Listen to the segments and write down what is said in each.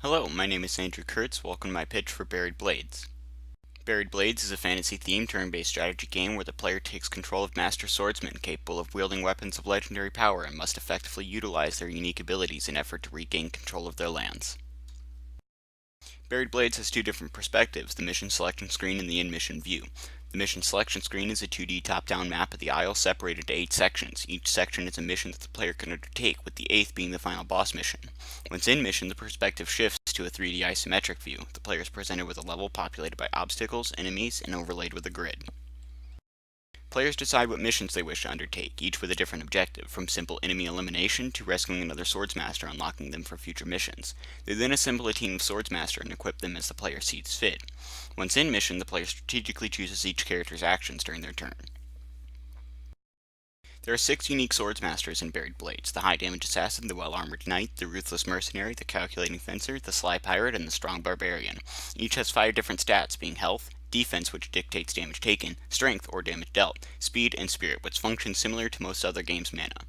Hello, my name is Andrew Kurtz. Welcome to my pitch for Buried Blades. Buried Blades is a fantasy-themed turn-based strategy game where the player takes control of master swordsmen capable of wielding weapons of legendary power and must effectively utilize their unique abilities in effort to regain control of their lands. Buried Blades has two different perspectives, the mission selection screen and the in-mission view. The mission selection screen is a 2D top-down map of the Isle separated into 8 sections. Each section is a mission that the player can undertake, with the 8th being the final boss mission. Once in mission, the perspective shifts to a 3D isometric view. The player is presented with a level populated by obstacles, enemies, and overlaid with a grid. Players decide what missions they wish to undertake, each with a different objective, from simple enemy elimination to rescuing another swordsmaster, unlocking them for future missions. They then assemble a team of swordsmaster and equip them as the player sees fit. Once in mission, the player strategically chooses each character's actions during their turn. There are 6 unique swordsmasters in Buried Blades: the high damage assassin, the well-armored knight, the ruthless mercenary, the calculating fencer, the sly pirate, and the strong barbarian. Each has 5 different stats, being health, defense, which dictates damage taken, strength or damage dealt, speed, and spirit, which function similar to most other games' mana.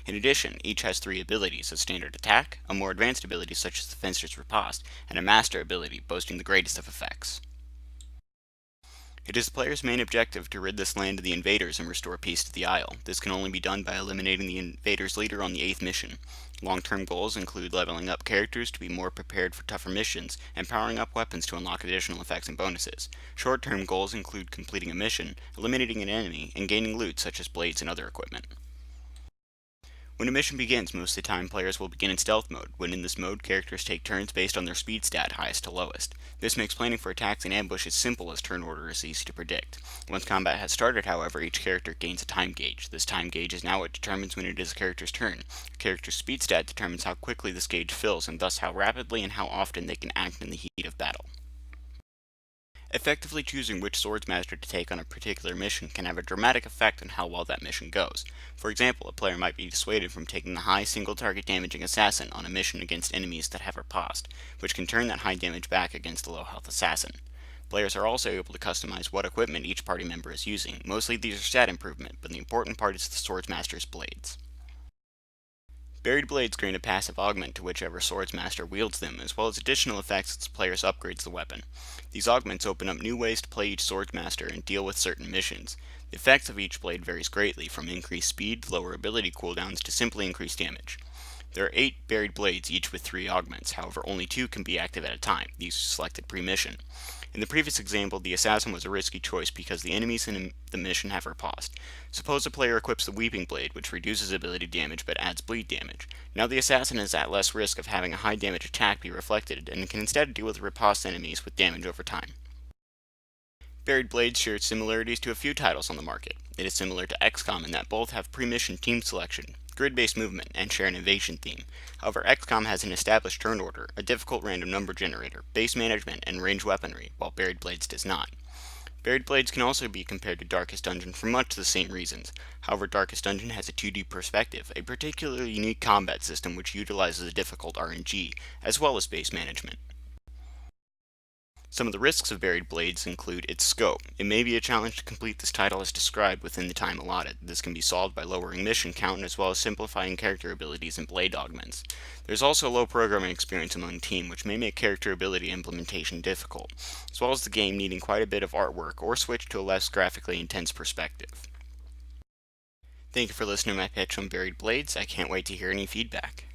In addition, each has 3 abilities: a standard attack, a more advanced ability such as the fencer's riposte, and a master ability boasting the greatest of effects. It is the player's main objective to rid this land of the invaders and restore peace to the Isle. This can only be done by eliminating the invaders' leader on the 8th mission. Long-term goals include leveling up characters to be more prepared for tougher missions, and powering up weapons to unlock additional effects and bonuses. Short-term goals include completing a mission, eliminating an enemy, and gaining loot such as blades and other equipment. When a mission begins, most of the time players will begin in stealth mode. When in this mode, characters take turns based on their speed stat, highest to lowest. This makes planning for attacks and ambushes simple, as turn order is easy to predict. Once combat has started, however, each character gains a time gauge. This time gauge is now what determines when it is a character's turn. A character's speed stat determines how quickly this gauge fills, and thus how rapidly and how often they can act in the heat of battle. Effectively choosing which swordsmaster to take on a particular mission can have a dramatic effect on how well that mission goes. For example, a player might be dissuaded from taking the high single target damaging assassin on a mission against enemies that have riposte, which can turn that high damage back against the low health assassin. Players are also able to customize what equipment each party member is using. Mostly these are stat improvement, but the important part is the swordsmaster's blades. Buried Blades grant a passive augment to whichever swordsmaster wields them, as well as additional effects as the player upgrades the weapon. These augments open up new ways to play each swordsmaster and deal with certain missions. The effects of each blade varies greatly, from increased speed, lower ability cooldowns, to simply increased damage. There are 8 Buried Blades, each with 3 augments. However, only 2 can be active at a time. These are selected pre-mission. In the previous example, the assassin was a risky choice because the enemies in the mission have riposte. Suppose a player equips the Weeping Blade, which reduces ability damage but adds bleed damage. Now the assassin is at less risk of having a high damage attack be reflected, and can instead deal with riposte enemies with damage over time. Buried Blades shares similarities to a few titles on the market. It is similar to XCOM in that both have pre-mission team selection, grid-based movement, and share an invasion theme. However, XCOM has an established turn order, a difficult random number generator, base management, and range weaponry, while Buried Blades does not. Buried Blades can also be compared to Darkest Dungeon for much the same reasons. However, Darkest Dungeon has a 2D perspective, a particularly unique combat system which utilizes a difficult RNG, as well as base management. Some of the risks of Buried Blades include its scope. It may be a challenge to complete this title as described within the time allotted. This can be solved by lowering mission count as well as simplifying character abilities and blade augments. There's also low programming experience among the team, which may make character ability implementation difficult, as well as the game needing quite a bit of artwork or switch to a less graphically intense perspective. Thank you for listening to my pitch on Buried Blades. I can't wait to hear any feedback.